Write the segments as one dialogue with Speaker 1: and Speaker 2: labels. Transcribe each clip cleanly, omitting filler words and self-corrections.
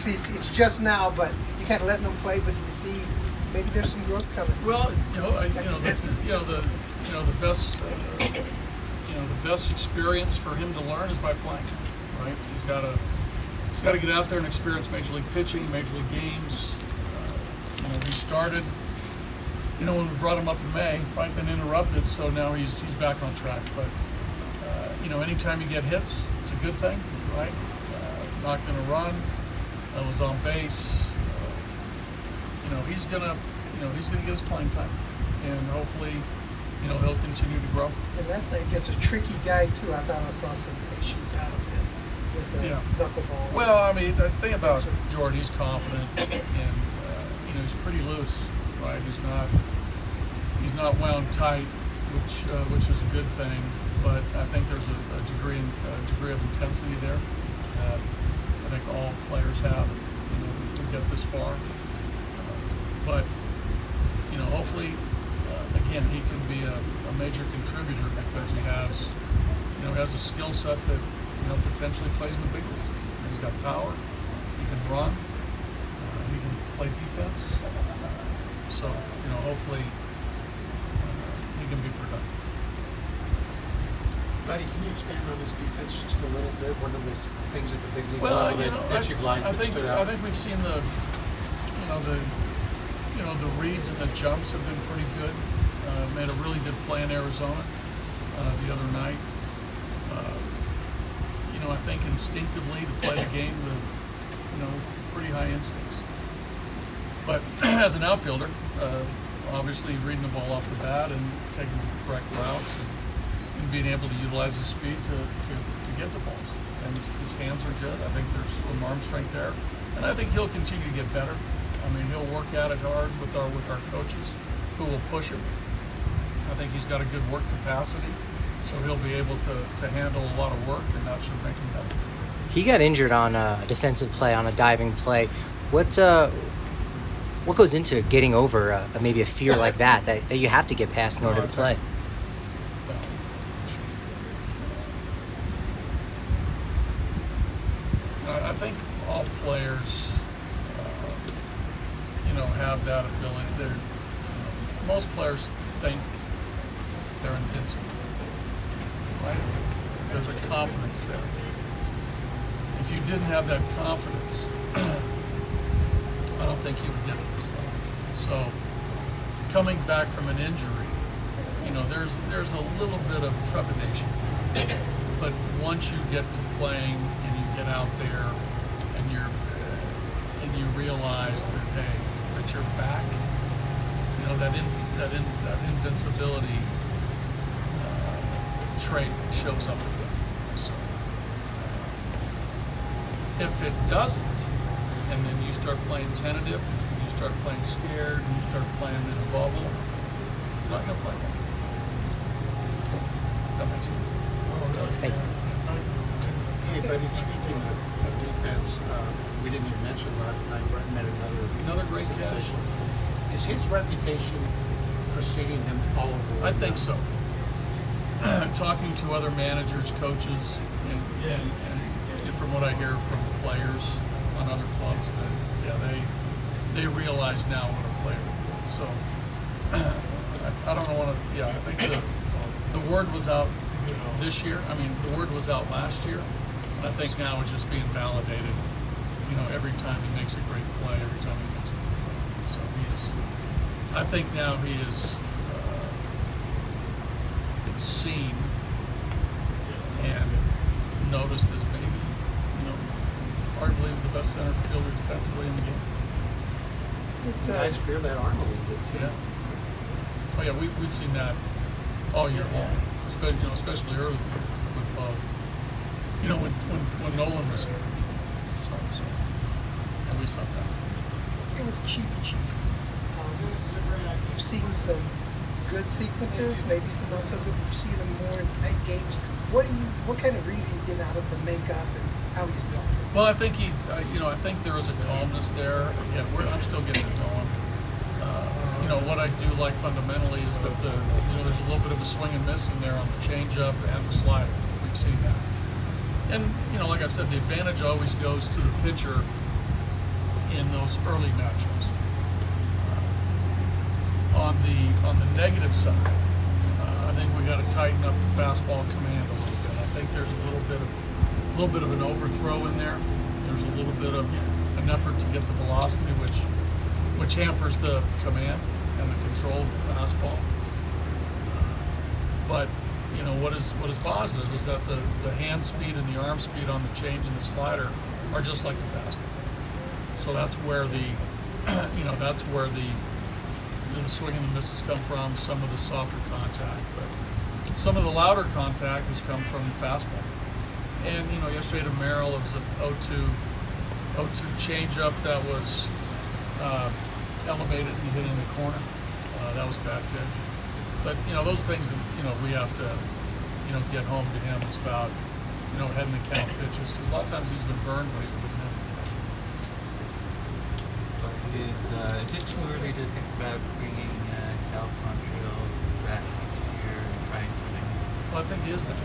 Speaker 1: obviously it's just now, but you kind of letting them play, but you see maybe there's some growth coming.
Speaker 2: Well, the best experience for him to learn is by playing, right? He's got to get out there and experience Major League pitching, Major League games. He started, when we brought him up in May, right, then interrupted, so now he's back on track. But, anytime you get hits, it's a good thing, right? Knocked in a run, was on base. He's gonna get his playing time, and hopefully, he'll continue to grow.
Speaker 1: And that's it's a tricky guy too. I thought I saw some patience out of him. It's a knuckleball.
Speaker 2: Well, the thing about Jordan, he's confident, and he's pretty loose, right? He's not wound tight, which is a good thing. But I think there's a degree of intensity there that I think all players have, to get this far. But hopefully, again, he can be a major contributor because he has a skill set that potentially plays in the big leagues. He's got power. He can run. He can play defense. So hopefully he can be productive.
Speaker 3: Buddy, can you expand on his defense just a little bit? What are the things at the big league level that you've liked that stood out?
Speaker 2: I think we've seen the reads and the jumps have been pretty good. Made a really good play in Arizona the other night. I think instinctively to play the game with pretty high instincts. But as an outfielder, obviously reading the ball off the bat and taking the correct routes and being able to utilize his speed to get the balls. And his hands are good. I think there's some arm strength there. And I think he'll continue to get better. He'll work at it hard with our coaches who will push him. I think he's got a good work capacity, so he'll be able to handle a lot of work, and that should make him better.
Speaker 4: He got injured on a defensive play, on a diving play. What goes into getting over maybe a fear like that you have to get past in order to play?
Speaker 2: I think all players, have that ability. Most players think they're invincible, right? There's a confidence there. If you didn't have that confidence, I don't think you would get to this level. So, coming back from an injury, there's a little bit of trepidation. But once you get to playing and you get out there and you realize that you're back, that invincibility trait shows up again. So if it doesn't, and then you start playing tentative, and you start playing scared, and you start playing in a bubble, you're not going to play that. That makes sense.
Speaker 4: Thank you.
Speaker 3: Hey, buddy, speaking of defense, we didn't even mention last night, Brett met
Speaker 2: Another great catch.
Speaker 3: Is his reputation preceding him all over?
Speaker 2: I think so. Talking to other managers, coaches, and from what I hear from players on other clubs, that they realize now what a player is. So I don't know I think the word was out this year. The word was out last year, and I think now it's just being validated. Every time he makes a great play, every time he makes a great play. So I think now he is seen and noticed as maybe, arguably the best center fielder defensively in the game.
Speaker 3: You guys fear that arm a little bit too.
Speaker 2: Yeah. Oh yeah, we've seen that all year long, especially early with Bove. When Nolan was here. So and we saw that.
Speaker 1: And with Chivilli, you've seen some good sequences, maybe some not so good. You've seen him more in tight games. What kind of read do you get out of the makeup and how he's built?
Speaker 2: Well, I think I think there is a calmness there. Again, I'm still getting it going. What I do like fundamentally is that there's a little bit of a swing and miss in there on the changeup and the slider. We've seen that. And like I've said, the advantage always goes to the pitcher in those early matchups. On the negative side, I think we got to tighten up the fastball command a little bit. I think there's a little bit of an overthrow in there. There's a little bit of an effort to get the velocity, which hampers the command and the control of the fastball. But what is positive is that the hand speed and the arm speed on the change and the slider are just like the fastball. So that's where the swing and the misses come from. Some of the softer contact, but some of the louder contact has come from the fastball. And yesterday to Merrill, it was an 0-2 changeup that was elevated and hit in the corner. That was a bad pitch. But those things that we have to get home to him is about heading the count pitches, because a lot of times he's been burned when he's been hit.
Speaker 5: Is it too early to think about bringing Cal Quantrill back next year and trying to win?
Speaker 2: Well, I think he is back.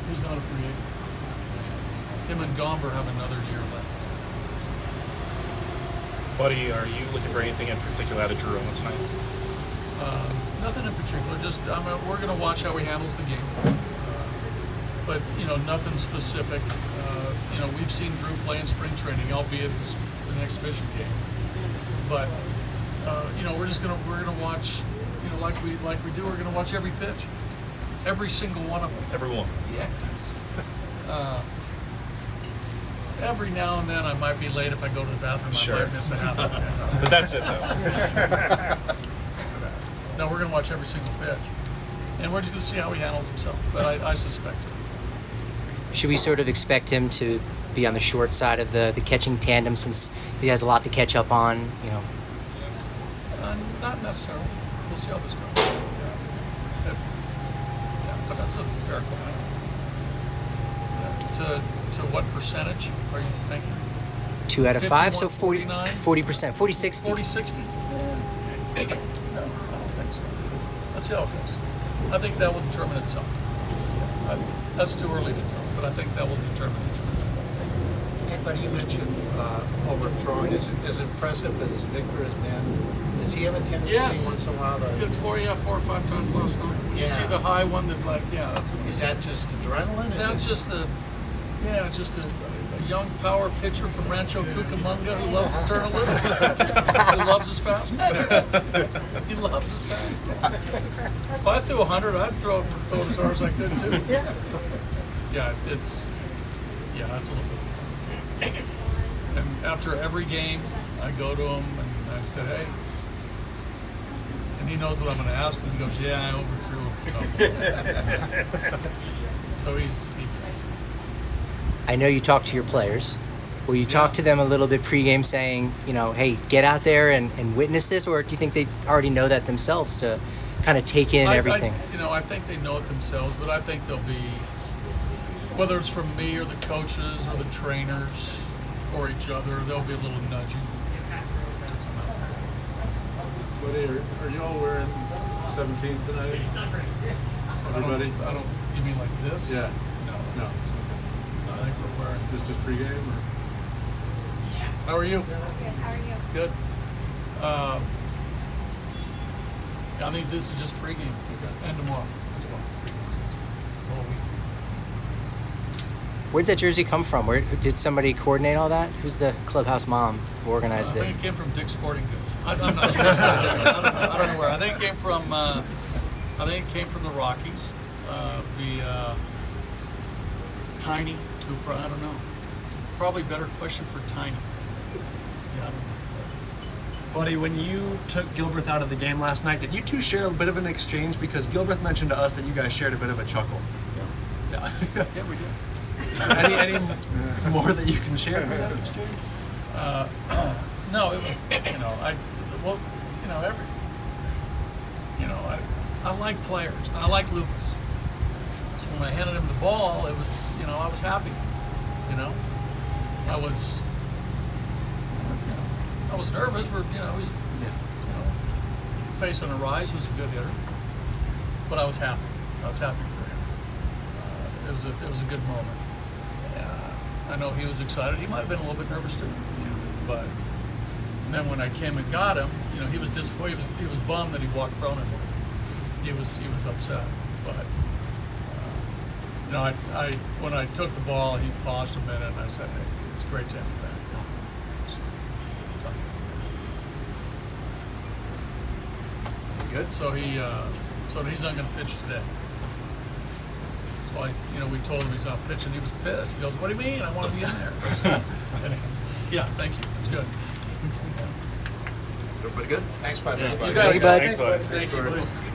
Speaker 2: He's not a free agent. Him and Gomber have another year left.
Speaker 6: Buddy, are you looking for anything in particular out of Drew Romo tonight?
Speaker 2: Nothing in particular. Just we're going to watch how he handles the game. But nothing specific. We've seen Drew play in spring training, albeit an exhibition game. But we're gonna watch. Like we do. We're gonna watch every pitch, every single one of them.
Speaker 6: Everyone.
Speaker 2: Yes. Every now and then I might be late if I go to the bathroom.
Speaker 6: Sure.
Speaker 2: I might miss a half.
Speaker 6: But that's it, though.
Speaker 2: No, we're gonna watch every single pitch, and we're just gonna see how he handles himself. But I suspect it.
Speaker 4: Should we sort of expect him to be on the short side of the catching tandem, since he has a lot to catch up on?
Speaker 2: Not necessarily. We'll see how this goes. But that's a fair question. To what percentage are you thinking?
Speaker 4: 2 out of 5, so
Speaker 2: 40,
Speaker 4: 40%, 40-60.
Speaker 2: 40-60? No, I don't think so. Let's see how it goes. I think that will determine itself. That's too early to tell, but I think that will determine itself.
Speaker 3: Hey, buddy, you mentioned overthrowing. As impressive as Victor has been, does he have a tendency once in a while to...
Speaker 2: He hit 4 or 5 times last night.
Speaker 3: Yeah.
Speaker 2: You see the high one that, that's...
Speaker 3: Is that just adrenaline?
Speaker 2: That's just a young power pitcher from Rancho Cucamonga who loves to turn a little. Who loves his fastball. He loves his fastball. If I threw 100, I'd throw it as hard as I could too. Yeah, that's a little bit. And after every game, I go to him and I said, hey, and he knows what I'm going to ask him. He goes, yeah, I overthrew him. So he's.
Speaker 4: I know you talk to your players. Will you talk to them a little bit pregame saying, hey, get out there and witness this? Or do you think they already know that themselves to kind of take in everything?
Speaker 2: I think they know it themselves, but I think they'll be, whether it's from me or the coaches or the trainers or each other, there'll be a little nudging to come out.
Speaker 7: Buddy, are y'all wearing 17 tonight? Everybody?
Speaker 2: I don't, you mean like this?
Speaker 7: Yeah.
Speaker 2: No. I think we're wearing.
Speaker 7: Is this just pregame? Or?
Speaker 2: How are you?
Speaker 8: Good. How are you?
Speaker 2: Good. I think this is just pregame.
Speaker 7: Okay.
Speaker 2: And tomorrow as well. All week.
Speaker 4: Where'd that jersey come from? Where did somebody coordinate all that? Who's the clubhouse mom who organized
Speaker 2: I
Speaker 4: it?
Speaker 2: think it came from Dick's Sporting Goods. I'm not sure. I don't know where. I think it came from. The Rockies. The Tiny Cooper. I don't know. Probably better question for Tiny. Yeah, I don't know.
Speaker 9: Buddy, when you took Gilbreath out of the game last night, did you two share a bit of an exchange? Because Gilbreath mentioned to us that you guys shared a bit of a chuckle.
Speaker 2: Yeah. Yeah, we did.
Speaker 9: Any more that you can share from that exchange?
Speaker 2: No, it was, I like players, and I like Lucas. So when I handed him the ball, it was, I was happy. I was nervous for, he's facing a rise, who's a good hitter. But I was happy. I was happy for him. It was a good moment. I know he was excited. He might have been a little bit nervous too. But then when I came and got him, you know, he was disappointed. He was bummed that he walked prone in one. He was upset. But you know, I when I took the ball, he paused a minute, and I said, "Hey, it's great to have you back."
Speaker 8: Good.
Speaker 2: So he's not going to pitch today. So we told him he's not pitching. He was pissed. He goes, "What do you mean? I want to be in there." Anyway, yeah, thank you. That's good.
Speaker 8: Everybody good?
Speaker 3: Thanks, bud.
Speaker 2: You got it,
Speaker 4: Thank you, bud.
Speaker 2: guys.
Speaker 8: Thanks, bud.
Speaker 2: Thank you.